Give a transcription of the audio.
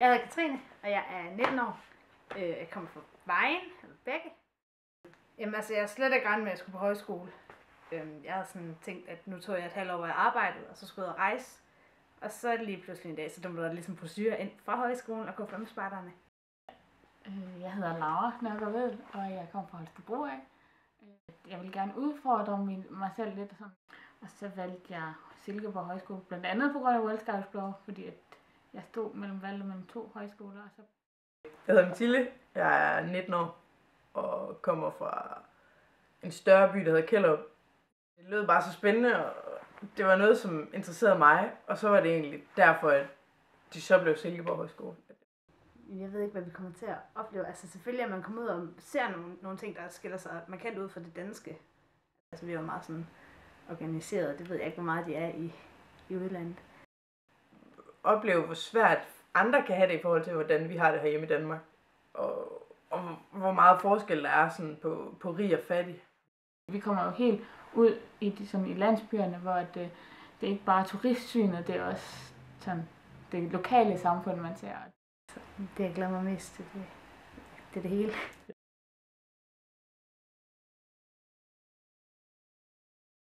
Jeg hedder Katrine, og jeg er 19 år. Jeg kommer fra Vejen, eller Begge. Jamen altså, jeg er slet ikke regnet med, at jeg skulle på højskole. Jeg havde sådan tænkt, at nu tog jeg et halvt år, hvor jeg arbejdede, og så skulle jeg ud og rejse. Og så lige pludselig en dag, så dumpede der ligesom procedure ind fra højskolen og KFUM-spejderne. Jeg hedder Laura Nørgaard, og jeg kommer fra Holstebro af. Jeg vil gerne udfordre mig selv lidt, og så valgte jeg Silkeborg Højskole, blandt andet på grund af World Scouts Blog, fordi at jeg stod mellem to højskoler. Og så... Jeg hedder Mathilde, jeg er 19 år og kommer fra en større by, der hedder Kjellerup. Det lød bare så spændende, og det var noget, som interesserede mig, og så var det egentlig derfor, at de så blev Silkeborg Højskole. Jeg ved ikke, hvad vi kommer til at opleve. Altså selvfølgelig, at man kommer ud og ser nogle ting, der skiller sig markant ud fra det danske. Altså vi er jo meget sådan organiseret, det ved jeg ikke, hvor meget de er i udlandet. Opleve, hvor svært andre kan have det i forhold til, hvordan vi har det herhjemme i Danmark. Og hvor meget forskel der er sådan på rig og fattig. Vi kommer jo helt ud i landsbyerne, hvor det er ikke bare turistsynet, det er også sådan, det lokale samfund, man ser. Det jeg glæder mig mest til, det er det hele.